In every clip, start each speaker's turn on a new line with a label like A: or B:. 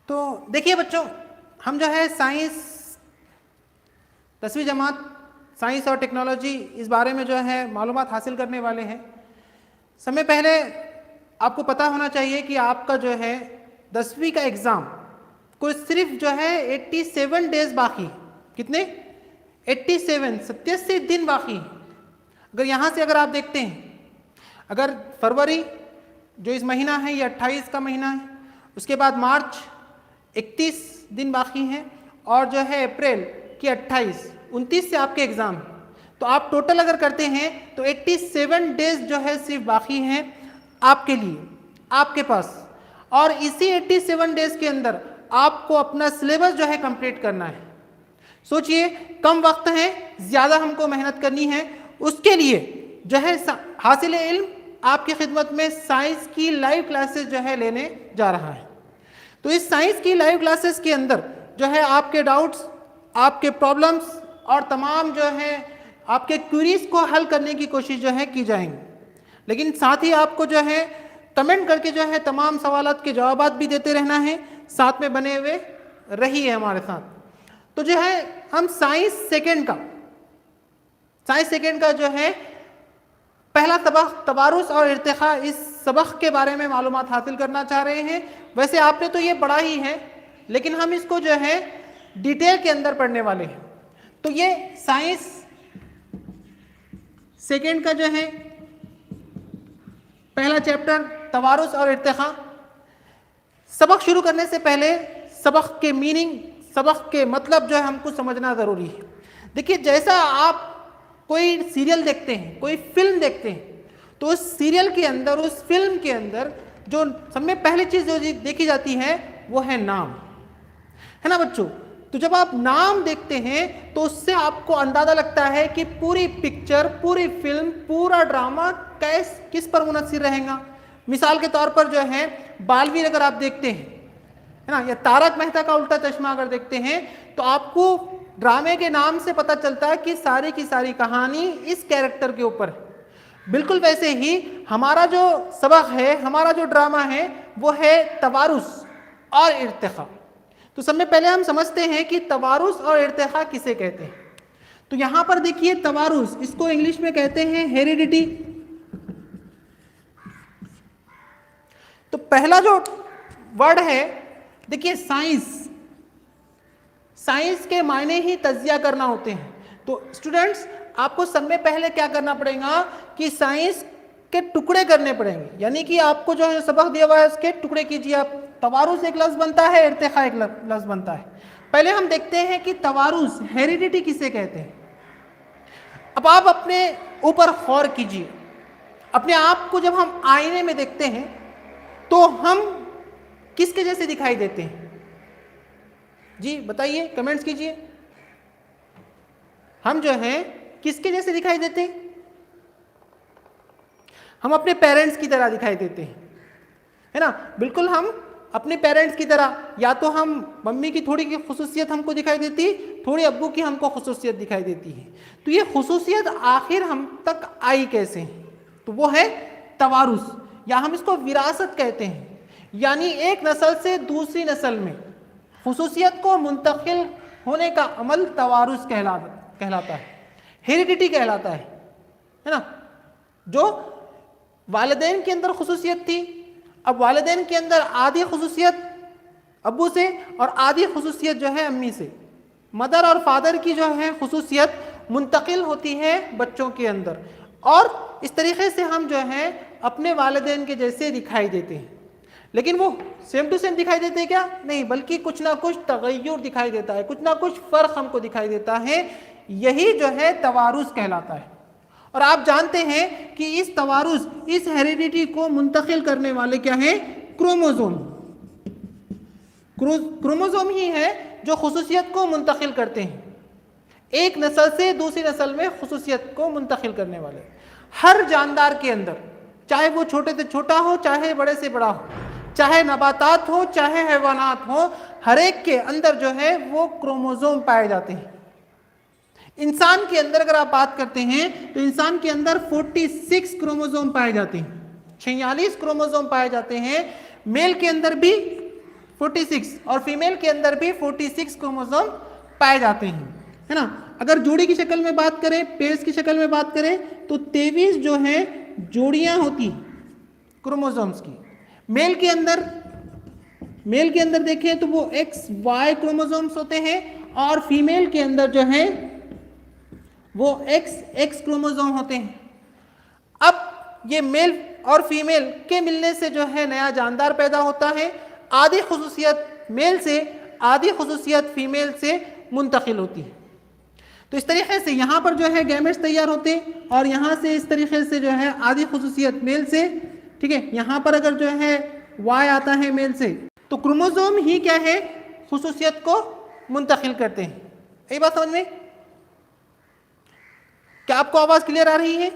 A: تو دیکھیے بچوں، ہم جو ہے سائنس 10ویں جماعت سائنس اور ٹیکنالوجی اس بارے میں جو ہے معلومات حاصل کرنے والے ہیں. سب سے پہلے آپ کو پتہ ہونا چاہیے کہ آپ کا جو ہے 10ویں کا ایگزام کو صرف جو ہے 87 ڈیز باقی. کتنے؟ 87 دن باقی. اگر یہاں سے اگر آپ دیکھتے ہیں، اگر فروری جو اس مہینہ ہے یہ 28 کا مہینہ ہے، اس کے بعد مارچ 31 دن باقی ہیں، اور جو ہے اپریل کی 29 سے آپ کے ایگزام. تو آپ ٹوٹل اگر کرتے ہیں تو 87 ڈیز جو ہے صرف باقی ہیں آپ کے لیے، آپ کے پاس. اور اسی 87 ڈیز کے اندر آپ کو اپنا سلیبس جو ہے کمپلیٹ کرنا ہے. سوچئے، کم وقت ہے، زیادہ ہم کو محنت کرنی ہے. اس کے لیے جو ہے حاصل علم آپ کی خدمت میں سائنس کی لائیو کلاسز جو ہے لینے جا رہا ہے. تو اس سائنس کی لائیو کلاسز کے اندر جو ہے آپ کے ڈاؤٹس، آپ کے پرابلمس اور تمام جو ہے آپ کے کوئریز کو حل کرنے کی کوشش جو ہے کی جائیں گی. لیکن ساتھ ہی آپ کو جو ہے کمنٹ کر کے جو ہے تمام سوالات کے جوابات بھی دیتے رہنا ہے. ساتھ میں بنے ہوئے رہیے ہمارے ساتھ. تو جو ہے ہم سائنس سیکنڈ کا جو ہے پہلا سبق توارث اور ارتقاء، اس سبق کے بارے میں معلومات حاصل کرنا چاہ رہے ہیں. ویسے آپ نے تو یہ پڑھا ہی ہے، لیکن ہم اس کو جو ہے ڈیٹیل کے اندر پڑھنے والے ہیں. تو یہ سائنس سیکنڈ کا جو ہے پہلا چیپٹر توارث اور ارتقاء. سبق شروع کرنے سے پہلے سبق کے میننگ، سبق کے مطلب جو ہے ہم کو سمجھنا ضروری ہے. دیکھیے، جیسا آپ کوئی سیریل دیکھتے ہیں، کوئی فلم دیکھتے ہیں، تو اس سیریل کے اندر، اس فلم کے اندر جو سب میں پہلی چیز جو دیکھی جاتی ہے وہ ہے نام، ہے نا بچوں؟ تو جب آپ نام دیکھتے ہیں تو اس سے آپ کو اندازہ لگتا ہے کہ پوری پکچر، پوری فلم، پورا ڈرامہ کس پر منحصر رہے گا. مثال کے طور پر جو ہے بالویر اگر آپ دیکھتے ہیں، ہے نا، یا تارک مہتا کا الٹا چشمہ اگر دیکھتے ہیں، تو آپ کو ڈرامے کے نام سے پتہ چلتا ہے کہ ساری کی ساری کہانی اس کیریکٹر کے اوپر ہے. بالکل ویسے ہی ہمارا جو سبق ہے، ہمارا جو ڈرامہ ہے، وہ ہے توارث اور ارتقاء. تو سب میں پہلے ہم سمجھتے ہیں کہ توارث اور ارتقاء کسے کہتے ہیں. تو یہاں پر دیکھیے، توارث، اس کو انگلش میں کہتے ہیں ہیریڈیٹی. تو پہلا جو ورڈ ہے، دیکھیے سائنس کے معنی ہی تجزیہ کرنا ہوتے ہیں. تو اسٹوڈنٹس، آپ کو سب میں پہلے کیا کرنا پڑے گا کہ سائنس کے ٹکڑے کرنے پڑیں گے. یعنی کہ آپ کو جو ہے سبق دیا ہوا ہے اس کے ٹکڑے کیجیے. آپ توارث ایک لفظ بنتا ہے، ارتقاء ایک لفظ بنتا ہے. پہلے ہم دیکھتے ہیں کہ توارث، ہیریڈیٹی کسے کہتے ہیں. اب آپ اپنے اوپر غور کیجیے. اپنے آپ کو جب ہم آئینے میں دیکھتے ہیں تو ہم کس کے جیسے دکھائی دیتے ہیں؟ جی بتائیے، کمنٹس کیجیے. ہم جو ہیں کس کے جیسے دکھائی دیتے ہیں؟ ہم اپنے پیرنٹس کی طرح دکھائی دیتے ہیں، ہے نا. بالکل ہم اپنے پیرنٹس کی طرح، یا تو ہم ممی کی تھوڑی کی خصوصیت ہم کو دکھائی دیتی، تھوڑی ابو کی ہم کو خصوصیت دکھائی دیتی ہے. تو یہ خصوصیت آخر ہم تک آئی کیسے ہیں؟ تو وہ ہے توارث، یا ہم اس کو وراثت کہتے ہیں. یعنی ایک نسل سے دوسری نسل میں خصوصیت کو منتقل ہونے کا عمل توارث کہلاتا ہے، ہیریڈیٹی کہلاتا ہے نا. جو والدین کے اندر خصوصیت تھی، اب والدین کے اندر آدھی خصوصیت ابو سے اور آدھی خصوصیت جو ہے امی سے، مدر اور فادر کی جو ہے خصوصیت منتقل ہوتی ہے بچوں کے اندر. اور اس طریقے سے ہم جو ہے اپنے والدین کے جیسے دکھائی دیتے ہیں. لیکن وہ سیم ٹو سیم دکھائی دیتے ہیں کیا؟ نہیں، بلکہ کچھ نہ کچھ تغیر دکھائی دیتا ہے، کچھ نہ کچھ فرق ہم کو دکھائی دیتا ہے. یہی جو ہے توارث کہلاتا ہے. اور آپ جانتے ہیں کہ اس توارث، اس ہیریڈیٹی کو منتقل کرنے والے کیا ہیں؟ کروموزوم. کروموزوم ہی ہے جو خصوصیت کو منتقل کرتے ہیں، ایک نسل سے دوسری نسل میں خصوصیت کو منتقل کرنے والے. ہر جاندار کے اندر، چاہے وہ چھوٹے سے چھوٹا ہو، چاہے بڑے سے بڑا ہو، چاہے نباتات ہو، چاہے حیوانات ہو، ہر ایک کے اندر جو ہے وہ کروموزوم پائے جاتے ہیں. انسان کے اندر اگر آپ بات کرتے ہیں تو انسان کے اندر 46 کروموزوم پائے جاتے ہیں، 46 کروموزوم پائے جاتے ہیں. میل کے اندر بھی 46 اور فیمیل کے اندر بھی 46 کروموزوم پائے جاتے ہیں، ہے نا. اگر جوڑی کی شکل میں بات کریں، پیئرس کی شکل میں بات کریں تو 23 جو ہیں جوڑیاں ہوتی کروموزومز کی. میل کے اندر دیکھیں تو وہ ایکس وائی کروموزومز ہوتے ہیں اور فیمیل کے اندر جو ہیں وہ ایکس کروموزوم ہوتے ہیں. اب یہ میل اور فیمیل کے ملنے سے جو ہے نیا جاندار پیدا ہوتا ہے. آدھی خصوصیت میل سے آدھی خصوصیت فیمیل سے منتقل ہوتی ہے. تو اس طریقے سے یہاں پر جو ہے گیمیٹس تیار ہوتے ہیں اور یہاں سے اس طریقے سے جو ہے آدھی خصوصیت میل سے، ٹھیک ہے. یہاں پر اگر جو ہے وائی آتا ہے میل سے تو کروموزوم ہی کیا ہے خصوصیت کو منتقل کرتے ہیں. یہی بات سمجھ میں؟ کیا آپ کو آواز کلیئر آ رہی ہے؟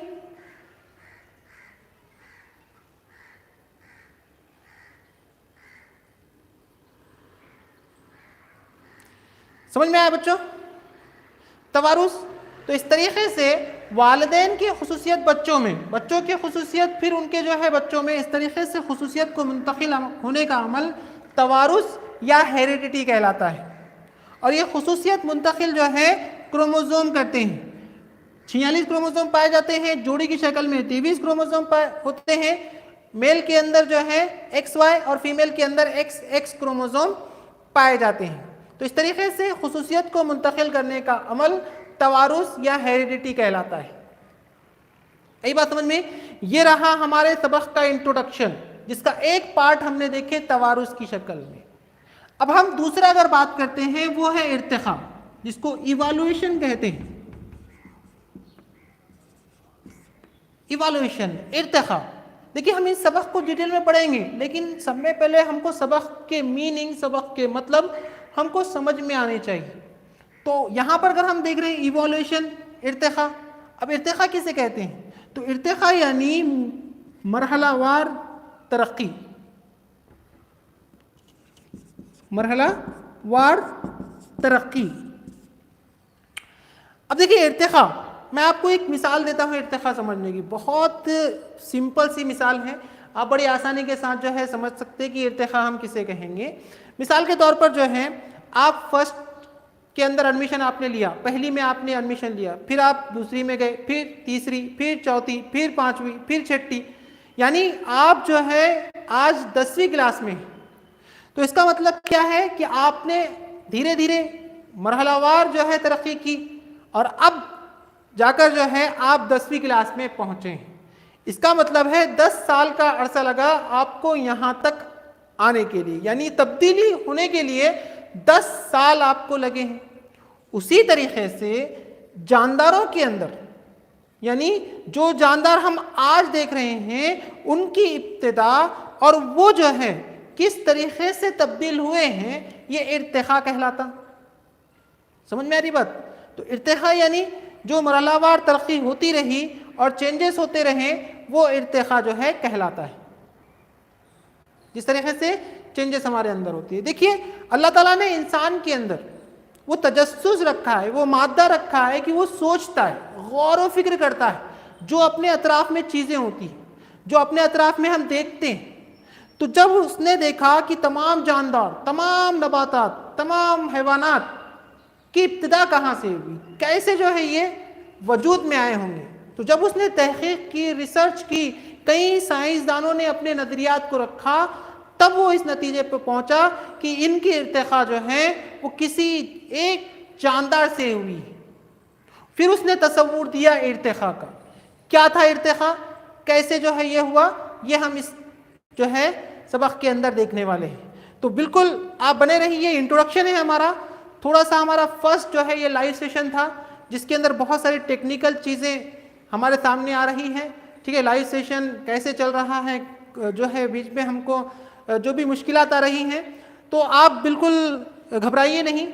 A: سمجھ میں آیا بچوں؟ توارث تو اس طریقے سے والدین کی خصوصیت بچوں کی خصوصیت پھر ان کے جو ہے بچوں میں، اس طریقے سے خصوصیت کو منتقل ہونے کا عمل توارث یا ہیریڈیٹی کہلاتا ہے. اور یہ خصوصیت منتقل جو ہے کروموزوم کرتے ہیں. 46 کروموزوم پائے جاتے ہیں جوڑی کی شکل میں، 23 کروموزوم ہوتے ہیں. میل کے اندر جو ہے ایکس وائی اور فیمیل کے اندر ایکس کروموزوم پائے جاتے ہیں. تو اس طریقے سے خصوصیت کو منتقل کرنے کا عمل توارث یا ہیریڈیٹی کہلاتا ہے. یہی بات سمجھ میں؟ یہ رہا ہمارے سبق کا انٹروڈکشن، جس کا ایک پارٹ ہم نے دیکھے توارث کی شکل میں. اب ہم دوسرا اگر بات کرتے ہیں وہ ہے ارتقاء، جس کو ایوالویشن کہتے ہیں. ایوالویشن، ارتقاء. دیکھیے ہم اس سبق کو ڈیٹیل میں پڑھیں گے، لیکن سب میں پہلے ہم کو سبق کے میننگ، سبق کے مطلب ہم کو سمجھ میں آنے چاہیے. تو یہاں پر اگر ہم دیکھ رہے ہیں ایوالویشن، ارتقاء. اب ارتقاء کسے کہتے ہیں؟ تو ارتقاء یعنی مرحلہ وار ترقی، مرحلہ وار ترقی. اب دیکھیے ارتقاء، میں آپ کو ایک مثال دیتا ہوں ارتقاء سمجھنے کی. بہت سمپل سی مثال ہے، آپ بڑی آسانی کے ساتھ جو ہے سمجھ سکتے ہیں کہ ارتقاء ہم کسے کہیں گے. مثال کے طور پر جو ہے آپ فرسٹ کے اندر ایڈمیشن آپ نے لیا، پہلی میں آپ نے ایڈمیشن لیا، پھر آپ دوسری میں گئے، پھر تیسری، پھر چوتھی، پھر پانچویں، پھر چھٹی، یعنی آپ جو ہے آج 10ویں کلاس میں. تو اس کا مطلب کیا ہے کہ آپ نے دھیرے دھیرے مرحلہ وار جو ہے ترقی کی اور اب جا کر جو ہے آپ 10ویں کلاس میں پہنچے ہیں. اس کا مطلب ہے 10 سال کا عرصہ لگا آپ کو یہاں تک آنے کے لیے، یعنی تبدیلی ہونے کے لیے 10 سال آپ کو لگے ہیں. اسی طریقے سے جانداروں کے اندر، یعنی جو جاندار ہم آج دیکھ رہے ہیں ان کی ابتدا اور وہ جو ہے کس طریقے سے تبدیل ہوئے ہیں، یہ ارتقاء کہلاتا. سمجھ میں آ رہی بات؟ تو ارتقاء یعنی جو مرحلہ وار ترقی ہوتی رہی اور چینجز ہوتے رہے، وہ ارتقاء جو ہے کہلاتا ہے. جس طریقے سے چینجز ہمارے اندر ہوتی ہے. دیکھیے اللہ تعالیٰ نے انسان کے اندر وہ تجسس رکھا ہے، وہ مادہ رکھا ہے کہ وہ سوچتا ہے، غور و فکر کرتا ہے. جو اپنے اطراف میں چیزیں ہوتی ہیں، جو اپنے اطراف میں ہم دیکھتے ہیں، تو جب اس نے دیکھا کہ تمام جاندار، تمام نباتات، تمام حیوانات کی ابتدا کہاں سے ہوئی، کیسے جو ہے یہ وجود میں آئے ہوں گے، تو جب اس نے تحقیق کی، ریسرچ کی، کئی سائنسدانوں نے اپنے نظریات کو رکھا، تب وہ اس نتیجے پہ پہنچا کہ ان کی ارتقاء جو ہے وہ کسی ایک جاندار سے ہوئی. پھر اس نے تصور دیا ارتقاء کا. کیا تھا ارتقاء، کیسے جو ہے یہ ہوا، یہ ہم اس جو ہے سبق کے اندر دیکھنے والے ہیں. تو بالکل آپ بنے رہیے. انٹروڈکشن ہے ہمارا، تھوڑا سا ہمارا فرسٹ جو ہے یہ لائیو سیشن تھا، جس کے اندر بہت ساری ٹیکنیکل چیزیں ہمارے سامنے آ رہی ہیں. ٹھیک ہے، لائیو سیشن کیسے چل رہا ہے، جو ہے بیچ میں ہم کو جو بھی مشکلات آ رہی ہیں، تو آپ بالکل گھبرائیے نہیں،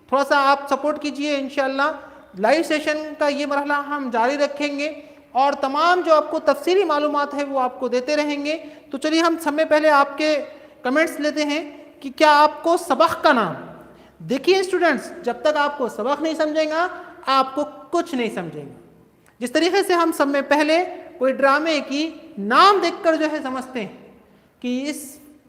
A: تھوڑا سا آپ سپورٹ کیجئے. انشاءاللہ لائیو سیشن کا یہ مرحلہ ہم جاری رکھیں گے اور تمام جو آپ کو تفصیلی معلومات ہے وہ آپ کو دیتے رہیں گے. تو چلیے ہم سب میں پہلے آپ کے کمنٹس لیتے ہیں کہ کیا آپ کو سبق کا نام. دیکھیے اسٹوڈنٹس، جب تک آپ کو سبق نہیں سمجھیں گا آپ کو کچھ نہیں سمجھیں گا. جس طریقے سے ہم سب میں پہلے کوئی ڈرامے کی نام دیکھ کر جو ہے سمجھتے ہیں کہ اس